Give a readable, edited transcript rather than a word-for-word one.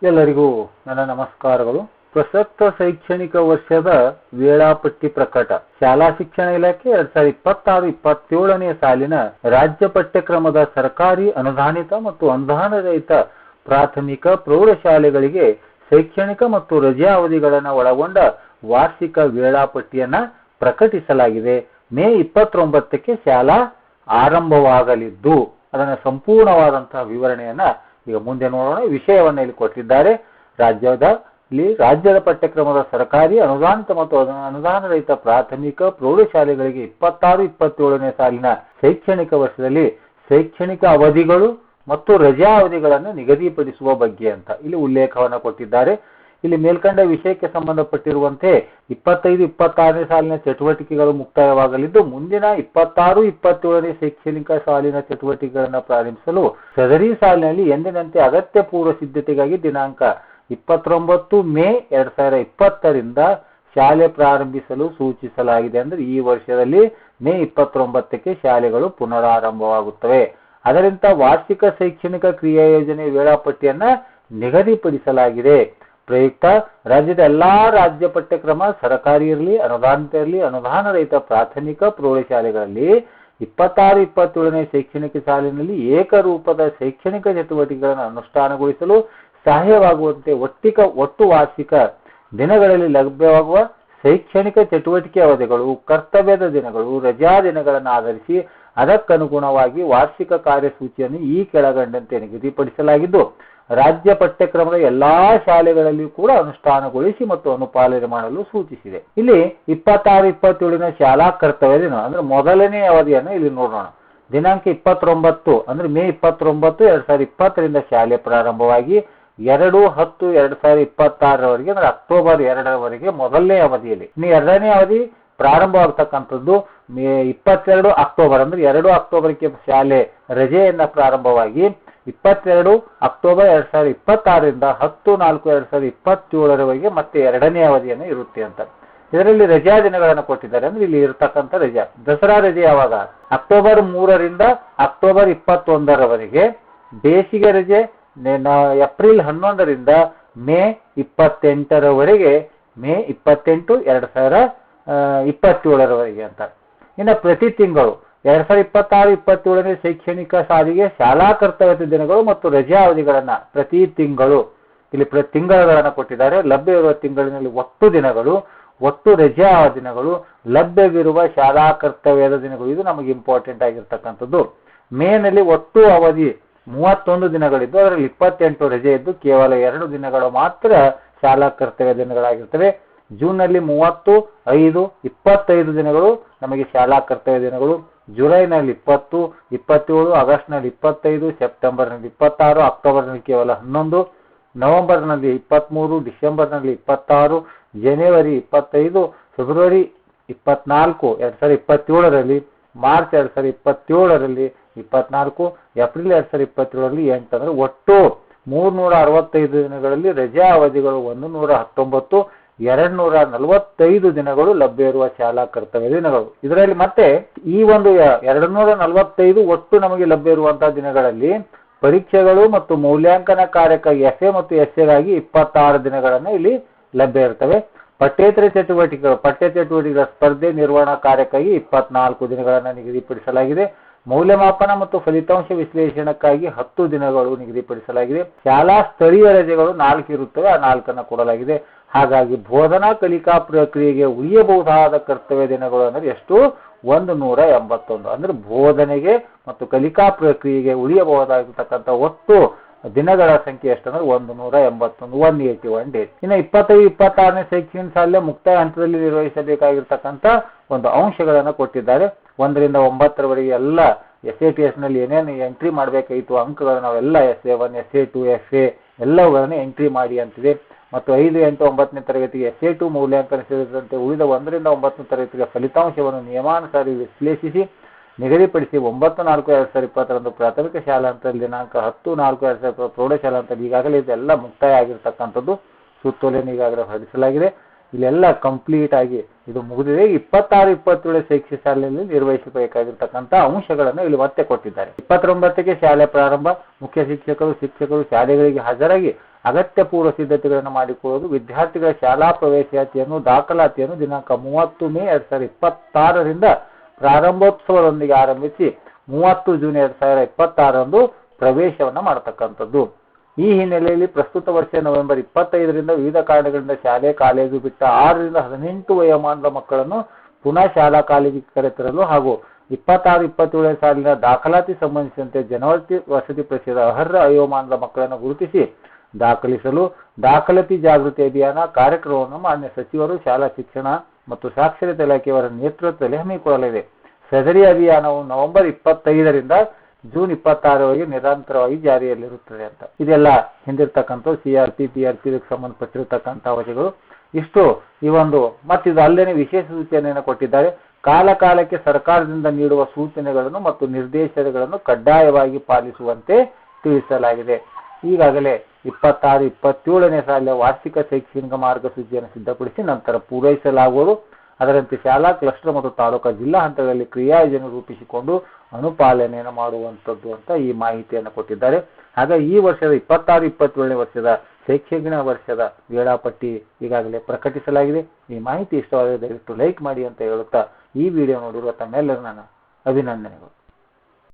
ಎಲ್ಲರಿಗೂ ನನ್ನ ನಮಸ್ಕಾರಗಳು. ಪ್ರಸಕ್ತ ಶೈಕ್ಷಣಿಕ ವರ್ಷದ ವೇಳಾಪಟ್ಟಿ ಪ್ರಕಟ. ಶಾಲಾ ಶಿಕ್ಷಣ ಇಲಾಖೆ 2026-27ನೇ ಸಾಲಿನ ರಾಜ್ಯ ಪಠ್ಯಕ್ರಮದ ಸರ್ಕಾರಿ ಅನುದಾನಿತ ಮತ್ತು ಅನುದಾನರಹಿತ ಪ್ರಾಥಮಿಕ ಪ್ರೌಢಶಾಲೆಗಳಿಗೆ ಶೈಕ್ಷಣಿಕ ಮತ್ತು ರಜೆ ಅವಧಿಗಳನ್ನು ಒಳಗೊಂಡ ವಾರ್ಷಿಕ ವೇಳಾಪಟ್ಟಿಯನ್ನ ಪ್ರಕಟಿಸಲಾಗಿದೆ. ಮೇ 29ಕ್ಕೆ ಶಾಲಾ ಆರಂಭವಾಗಲಿದ್ದು ಅದನ್ನ ಸಂಪೂರ್ಣವಾದಂತಹ ವಿವರಣೆಯನ್ನ ಈಗ ಮುಂದೆ ನೋಡೋಣ. ವಿಷಯವನ್ನ ಇಲ್ಲಿ ಕೊಟ್ಟಿದ್ದಾರೆ. ರಾಜ್ಯದ ಪಠ್ಯಕ್ರಮದ ಸರ್ಕಾರಿ ಅನುದಾನಿತ ಮತ್ತು ಅನುದಾನರಹಿತ ಪ್ರಾಥಮಿಕ ಪ್ರೌಢಶಾಲೆಗಳಿಗೆ 26-27ನೇ ಸಾಲಿನ ಶೈಕ್ಷಣಿಕ ವರ್ಷದಲ್ಲಿ ಶೈಕ್ಷಣಿಕ ಅವಧಿಗಳು ಮತ್ತು ರಜಾ ಅವಧಿಗಳನ್ನು ನಿಗದಿಪಡಿಸುವ ಬಗ್ಗೆ ಅಂತ ಇಲ್ಲಿ ಉಲ್ಲೇಖವನ್ನು ಕೊಟ್ಟಿದ್ದಾರೆ. ಇಲ್ಲಿ ಮೇಲ್ಕಂಡ ವಿಷಯಕ್ಕೆ ಸಂಬಂಧಪಟ್ಟಿರುವಂತೆ 25-26ನೇ ಸಾಲಿನ ಚಟುವಟಿಕೆಗಳು ಮುಕ್ತಾಯವಾಗಲಿದ್ದು ಮುಂದಿನ 26-27ನೇ ಶೈಕ್ಷಣಿಕ ಸಾಲಿನ ಚಟುವಟಿಕೆಗಳನ್ನು ಪ್ರಾರಂಭಿಸಲು ಸದರಿ ಸಾಲಿನಲ್ಲಿ ಎಂದಿನಂತೆ ಅಗತ್ಯ ಪೂರ್ವ ಸಿದ್ಧತೆಗಾಗಿ ದಿನಾಂಕ 29 ಮೇ 2020ರಿಂದ ಶಾಲೆ ಪ್ರಾರಂಭಿಸಲು ಸೂಚಿಸಲಾಗಿದೆ. ಅಂದ್ರೆ ಈ ವರ್ಷದಲ್ಲಿ ಮೇ 29ಕ್ಕೆ ಶಾಲೆಗಳು ಪುನರಾರಂಭವಾಗುತ್ತವೆ. ಅದರಿಂದ ವಾರ್ಷಿಕ ಶೈಕ್ಷಣಿಕ ಕ್ರಿಯಾ ಯೋಜನೆ ವೇಳಾಪಟ್ಟಿಯನ್ನ ನಿಗದಿಪಡಿಸಲಾಗಿದೆ. ಪ್ರಯುಕ್ತ ರಾಜ್ಯದ ಎಲ್ಲಾ ರಾಜ್ಯ ಪಠ್ಯಕ್ರಮ ಸರ್ಕಾರಿ ಇರಲಿ, ಅನುದಾನಿತ ಇರಲಿ, ಅನುದಾನರಹಿತ ಪ್ರಾಥಮಿಕ ಪ್ರೌಢಶಾಲೆಗಳಲ್ಲಿ 26-27ನೇ ಶೈಕ್ಷಣಿಕ ಸಾಲಿನಲ್ಲಿ ಏಕರೂಪದ ಶೈಕ್ಷಣಿಕ ಚಟುವಟಿಕೆಗಳನ್ನು ಅನುಷ್ಠಾನಗೊಳಿಸಲು ಸಹಾಯವಾಗುವಂತೆ ಒಟ್ಟು ವಾರ್ಷಿಕ ದಿನಗಳಲ್ಲಿ ಲಭ್ಯವಾಗುವ ಶೈಕ್ಷಣಿಕ ಚಟುವಟಿಕೆ ಅವಧಿಗಳು, ಕರ್ತವ್ಯದ ದಿನಗಳು, ರಜಾ ದಿನಗಳನ್ನು ಆಧರಿಸಿ ಅದಕ್ಕನುಗುಣವಾಗಿ ವಾರ್ಷಿಕ ಕಾರ್ಯಸೂಚಿಯನ್ನು ಈ ಕೆಳಗಂಡಂತೆ ನಿಗದಿಪಡಿಸಲಾಗಿದ್ದು ರಾಜ್ಯ ಪಠ್ಯಕ್ರಮದ ಎಲ್ಲಾ ಶಾಲೆಗಳಲ್ಲಿಯೂ ಕೂಡ ಅನುಷ್ಠಾನಗೊಳಿಸಿ ಮತ್ತು ಅನುಪಾಲನೆ ಮಾಡಲು ಸೂಚಿಸಿದೆ. ಇಲ್ಲಿ 26-27ನ ಶಾಲಾ ಕರ್ತವ್ಯ ದಿನ ಅಂದ್ರೆ ಮೊದಲನೇ ಅವಧಿಯನ್ನು ಇಲ್ಲಿ ನೋಡೋಣ. ದಿನಾಂಕ 29 ಅಂದ್ರೆ ಮೇ 29, 2020ರಿಂದ ಶಾಲೆ ಪ್ರಾರಂಭವಾಗಿ 2/10/2026ರವರೆಗೆ ಅಂದ್ರೆ ಅಕ್ಟೋಬರ್ 2ರವರೆಗೆ ಮೊದಲನೇ ಅವಧಿಯಲ್ಲಿ. ಇನ್ನು ಎರಡನೇ ಅವಧಿ ಪ್ರಾರಂಭವಾಗತಕ್ಕಂಥದ್ದು ಮೇ 22 ಅಕ್ಟೋಬರ್ ಅಂದ್ರೆ 2 ಅಕ್ಟೋಬರ್ಗೆ ಶಾಲೆ ರಜೆಯನ್ನ ಪ್ರಾರಂಭವಾಗಿ 22 ಅಕ್ಟೋಬರ್ 2026ರಿಂದ 10/4/2027ರವರೆಗೆ ಮತ್ತೆ ಎರಡನೇ ಅವಧಿಯನ್ನು ಇರುತ್ತೆ ಅಂತ. ಇದರಲ್ಲಿ ರಜಾ ದಿನಗಳನ್ನು ಕೊಟ್ಟಿದ್ದಾರೆ. ಅಂದ್ರೆ ಇಲ್ಲಿ ಇರತಕ್ಕಂಥ ರಜಾ ದಸರಾ ರಜೆ ಯಾವಾಗ ಅಕ್ಟೋಬರ್ 3ರಿಂದ ಅಕ್ಟೋಬರ್ 21ರವರೆಗೆ, ಬೇಸಿಗೆ ರಜೆ ಏಪ್ರಿಲ್ 11ರಿಂದ ಮೇ 28ರವರೆಗೆ, ಮೇ 28, 2027ರವರೆಗೆ ಅಂತ. ಇನ್ನು ಪ್ರತಿ ತಿಂಗಳು 2026-27ನೇ ಶೈಕ್ಷಣಿಕ ಸಾಲಿಗೆ ಶಾಲಾ ಕರ್ತವ್ಯದ ದಿನಗಳು ಮತ್ತು ರಜಾ ಅವಧಿಗಳನ್ನ ಪ್ರತಿ ತಿಂಗಳು ಇಲ್ಲಿ ತಿಂಗಳುಗಳನ್ನ ಕೊಟ್ಟಿದ್ದಾರೆ. ಲಭ್ಯವಿರುವ ತಿಂಗಳಿನಲ್ಲಿ ಒಟ್ಟು ದಿನಗಳು, ಒಟ್ಟು ರಜಾ ದಿನಗಳು, ಲಭ್ಯವಿರುವ ಶಾಲಾ ಕರ್ತವ್ಯದ ದಿನಗಳು. ಇದು ನಮಗೆ ಇಂಪಾರ್ಟೆಂಟ್ ಆಗಿರ್ತಕ್ಕಂಥದ್ದು. ಮೇನಲ್ಲಿ ಒಟ್ಟು ಅವಧಿ 31 ದಿನಗಳಿದ್ದು ಅದರಲ್ಲಿ 28 ರಜೆ ಇದ್ದು ಕೇವಲ 2 ದಿನಗಳು ಮಾತ್ರ ಶಾಲಾ ಕರ್ತವ್ಯ ದಿನಗಳಾಗಿರ್ತವೆ. ಜೂನ್ನಲ್ಲಿ 30, 5, 25 ದಿನಗಳು ನಮಗೆ ಶಾಲಾ ಕರ್ತವ್ಯ ದಿನಗಳು. ಜುಲೈನಲ್ಲಿ 20, 27, ಆಗಸ್ಟ್ನಲ್ಲಿ 25, ಸೆಪ್ಟೆಂಬರ್ನಲ್ಲಿ 26, ಅಕ್ಟೋಬರ್ನಲ್ಲಿ ಕೇವಲ 11, ನವೆಂಬರ್ನಲ್ಲಿ 23, ಡಿಸೆಂಬರ್ನಲ್ಲಿ 26, ಜನವರಿ 25, ಫೆಬ್ರವರಿ 24, 2027ರಲ್ಲಿ, ಮಾರ್ಚ್ 2027ರಲ್ಲಿ 24, ಏಪ್ರಿಲ್ 2027ರಲ್ಲಿ 8 ಅಂದ್ರೆ ಒಟ್ಟು 365 ದಿನಗಳಲ್ಲಿ ರಜಾ ಅವಧಿಗಳು 119, 245 ದಿನಗಳು ಲಭ್ಯ ಇರುವ ಶಾಲಾ ಕರ್ತವ್ಯ ದಿನಗಳು. ಇದರಲ್ಲಿ ಮತ್ತೆ ಈ ಒಂದು 245 ಒಟ್ಟು ನಮಗೆ ಲಭ್ಯ ಇರುವಂತಹ ದಿನಗಳಲ್ಲಿ ಪರೀಕ್ಷೆಗಳು ಮತ್ತು ಮೌಲ್ಯಾಂಕನ ಕಾರ್ಯಕ್ಕಾಗಿ ಎಫ್ಎ ಮತ್ತು ಎಸ್ಎಗಾಗಿ 26 ದಿನಗಳನ್ನು ಇಲ್ಲಿ ಲಭ್ಯ ಇರ್ತವೆ. ಪಠ್ಯೇತರ ಚಟುವಟಿಕೆಗಳ ಸ್ಪರ್ಧೆ ನಿರ್ವಹಣಾ ಕಾರ್ಯಕ್ಕಾಗಿ 24 ದಿನಗಳನ್ನು ನಿಗದಿಪಡಿಸಲಾಗಿದೆ. ಮೌಲ್ಯಮಾಪನ ಮತ್ತು ಫಲಿತಾಂಶ ವಿಶ್ಲೇಷಣಕ್ಕಾಗಿ 10 ದಿನಗಳು ನಿಗದಿಪಡಿಸಲಾಗಿದೆ. ಶಾಲಾ ಸ್ಥಳೀಯ ರಜೆಗಳು 4 ಇರುತ್ತವೆ, ಆ 4ಅನ್ನು ಕೊಡಲಾಗಿದೆ. ಹಾಗಾಗಿ ಬೋಧನಾ ಕಲಿಕಾ ಪ್ರಕ್ರಿಯೆಗೆ ಉಳಿಯಬಹುದಾದ ಕರ್ತವ್ಯ ದಿನಗಳು ಅಂದ್ರೆ ಎಷ್ಟು 181. ಅಂದ್ರೆ ಬೋಧನೆಗೆ ಮತ್ತು ಕಲಿಕಾ ಪ್ರಕ್ರಿಯೆಗೆ ಉಳಿಯಬಹುದಾಗಿರ್ತಕ್ಕಂಥ ಒಟ್ಟು ದಿನಗಳ ಸಂಖ್ಯೆ ಎಷ್ಟಂದ್ರೆ 181, 181 ಡೇಸ್. ಇನ್ನು 25-26ನೇ ಶೈಕ್ಷಣಿಕ ಸಾಲಿನ ಮುಕ್ತಾಯ ಹಂತದಲ್ಲಿ ನಿರ್ವಹಿಸಬೇಕಾಗಿರ್ತಕ್ಕಂಥ ಒಂದು ಅಂಶಗಳನ್ನು ಕೊಟ್ಟಿದ್ದಾರೆ. 1ರಿಂದ 9ರವರೆಗೆ ಎಲ್ಲ SATS ನಲ್ಲಿ ಏನೇನು ಎಂಟ್ರಿ ಮಾಡಬೇಕಾಯಿತು ಅಂಕಗಳನ್ನು ನಾವೆಲ್ಲ SA1, SA2, FA ಎಲ್ಲವುಗಳನ್ನು ಎಂಟ್ರಿ ಮಾಡಿ ಅಂತಿದೆ. ಮತ್ತು 5, 8, 9ನೇ ತರಗತಿಗೆ SA2 ಮೌಲ್ಯಾಂಕನ ಸೇರಿದಂತೆ ಉಳಿದ 1ರಿಂದ 9ನೇ ತರಗತಿಗೆ ಫಲಿತಾಂಶವನ್ನು ನಿಯಮಾನುಸಾರ ವಿಶ್ಲೇಷಿಸಿ ನಿಗದಿಪಡಿಸಿ 9/4/2020ರಂದು ಪ್ರಾಥಮಿಕ ಶಾಲಾ ಹಂತದಲ್ಲಿ ದಿನಾಂಕ 10/4/2020 ಪ್ರೌಢಶಾಲಾ ಹಂತದಲ್ಲಿ ಈಗಾಗಲೇ ಇದೆಲ್ಲ ಮುಕ್ತಾಯ ಆಗಿರ್ತಕ್ಕಂಥದ್ದು ಸುತ್ತೋಲೆಯನ್ನು ಈಗಾಗಲೇ ಹೊರಡಿಸಲಾಗಿದೆ. ಇಲ್ಲೆಲ್ಲ ಕಂಪ್ಲೀಟ್ ಆಗಿ ಇದು ಮುಗಿದಿದೆ. 26-27 ಶೈಕ್ಷಣಿಕ ಸಾಲಿನಲ್ಲಿ ನಿರ್ವಹಿಸಬೇಕಾಗಿರ್ತಕ್ಕಂಥ ಅಂಶಗಳನ್ನು ಇಲ್ಲಿ ಮತ್ತೆ ಕೊಟ್ಟಿದ್ದಾರೆ. 29ಕ್ಕೆ ಶಾಲೆ ಪ್ರಾರಂಭ, ಮುಖ್ಯ ಶಿಕ್ಷಕರು ಶಾಲೆಗಳಿಗೆ ಹಾಜರಾಗಿ ಅಗತ್ಯ ಪೂರ್ವ ಸಿದ್ಧತೆಗಳನ್ನು ಮಾಡಿಕೊಳ್ಳುವುದು, ವಿದ್ಯಾರ್ಥಿಗಳ ಶಾಲಾ ಪ್ರವೇಶಾತಿಯನ್ನು ದಾಖಲಾತಿಯನ್ನು ದಿನಾಂಕ 30 ಮೇ 2026ರಿಂದ ಪ್ರಾರಂಭೋತ್ಸವದೊಂದಿಗೆ ಆರಂಭಿಸಿ 30 ಜೂನ್ 2026ರಂದು ಪ್ರವೇಶವನ್ನು ಮಾಡತಕ್ಕಂಥದ್ದು. ಈ ಹಿನ್ನೆಲೆಯಲ್ಲಿ ಪ್ರಸ್ತುತ ವರ್ಷ ನವೆಂಬರ್ 25ರಿಂದ ವಿವಿಧ ಕಾರಣಗಳಿಂದ ಶಾಲೆ ಕಾಲೇಜು ಬಿಟ್ಟ 6ರಿಂದ 18 ವಯೋಮಾನದ ಮಕ್ಕಳನ್ನು ಪುನಃ ಶಾಲಾ ಕಾಲೇಜಿಗೆ ಕರೆತರಲು ಹಾಗೂ 26-27 ಸಾಲಿನ ದಾಖಲಾತಿ ಸಂಬಂಧಿಸಿದಂತೆ ಜನವರಿ ವಸತಿ ಪ್ರದೇಶದ ಅರ್ಹ ವಯೋಮಾನದ ಮಕ್ಕಳನ್ನು ಗುರುತಿಸಿ ದಾಖಲಿಸಲು ದಾಖಲಾತಿ ಜಾಗೃತಿ ಅಭಿಯಾನ ಕಾರ್ಯಕ್ರಮವನ್ನು ಮಾನ್ಯ ಸಚಿವರು, ಶಾಲಾ ಶಿಕ್ಷಣ ಮತ್ತು ಸಾಕ್ಷರತೆ ಇಲಾಖೆಯವರ ನೇತೃತ್ವದಲ್ಲಿ ಹಮ್ಮಿಕೊಳ್ಳಲಿದೆ. ಸದರಿ ಅಭಿಯಾನವು ನವೆಂಬರ್ 25ರಿಂದ ಜೂನ್ 26ರವರೆಗೆ ನಿರಂತರವಾಗಿ ಜಾರಿಯಲ್ಲಿರುತ್ತದೆ ಅಂತ. ಇದೆಲ್ಲ ಹಿಂದಿರ್ತಕ್ಕಂಥ CRP PRP ಸಂಬಂಧಪಟ್ಟಿರತಕ್ಕಂಥ ವಚಗಳು. ಇಷ್ಟು ಈ ಒಂದು ಮತ್ತಿದು ಅಲ್ಲದೆ ವಿಶೇಷ ಸೂಚನೆಯನ್ನು ಕೊಟ್ಟಿದ್ದಾರೆ. ಕಾಲಕಾಲಕ್ಕೆ ಸರ್ಕಾರದಿಂದ ನೀಡುವ ಸೂಚನೆಗಳನ್ನು ಮತ್ತು ನಿರ್ದೇಶನಗಳನ್ನು ಕಡ್ಡಾಯವಾಗಿ ಪಾಲಿಸುವಂತೆ ತಿಳಿಸಲಾಗಿದೆ. ಈಗಾಗಲೇ 26-27ನೇ ಸಾಲಿನ ವಾರ್ಷಿಕ ಶೈಕ್ಷಣಿಕ ಮಾರ್ಗಸೂಚಿಯನ್ನು ಸಿದ್ಧಪಡಿಸಿ ನಂತರ ಪೂರೈಸಲಾಗುವುದು. ಅದರಂತೆ ಶಾಲಾ ಕ್ಲಸ್ಟರ್ ಮತ್ತು ತಾಲೂಕಾ ಜಿಲ್ಲಾ ಹಂತಗಳಲ್ಲಿ ಕ್ರಿಯಾಯೋಜನೆ ರೂಪಿಸಿಕೊಂಡು ಅನುಪಾಲನೆಯನ್ನು ಮಾಡುವಂಥದ್ದು ಅಂತ ಈ ಮಾಹಿತಿಯನ್ನು ಕೊಟ್ಟಿದ್ದಾರೆ. ಹಾಗಾಗಿ ಈ ವರ್ಷದ 26-27ನೇ ವರ್ಷದ ಶೈಕ್ಷಣಿಕ ವರ್ಷದ ವೇಳಾಪಟ್ಟಿ ಈಗಾಗಲೇ ಪ್ರಕಟಿಸಲಾಗಿದೆ. ಈ ಮಾಹಿತಿ ಇಷ್ಟವಾದರೆ ದಯವಿಟ್ಟು ಲೈಕ್ ಮಾಡಿ ಅಂತ ಹೇಳುತ್ತಾ ಈ ವಿಡಿಯೋ ನೋಡಿರುವ ತಮ್ಮೆಲ್ಲರೂ ನನ್ನ ಅಭಿನಂದನೆಗಳು.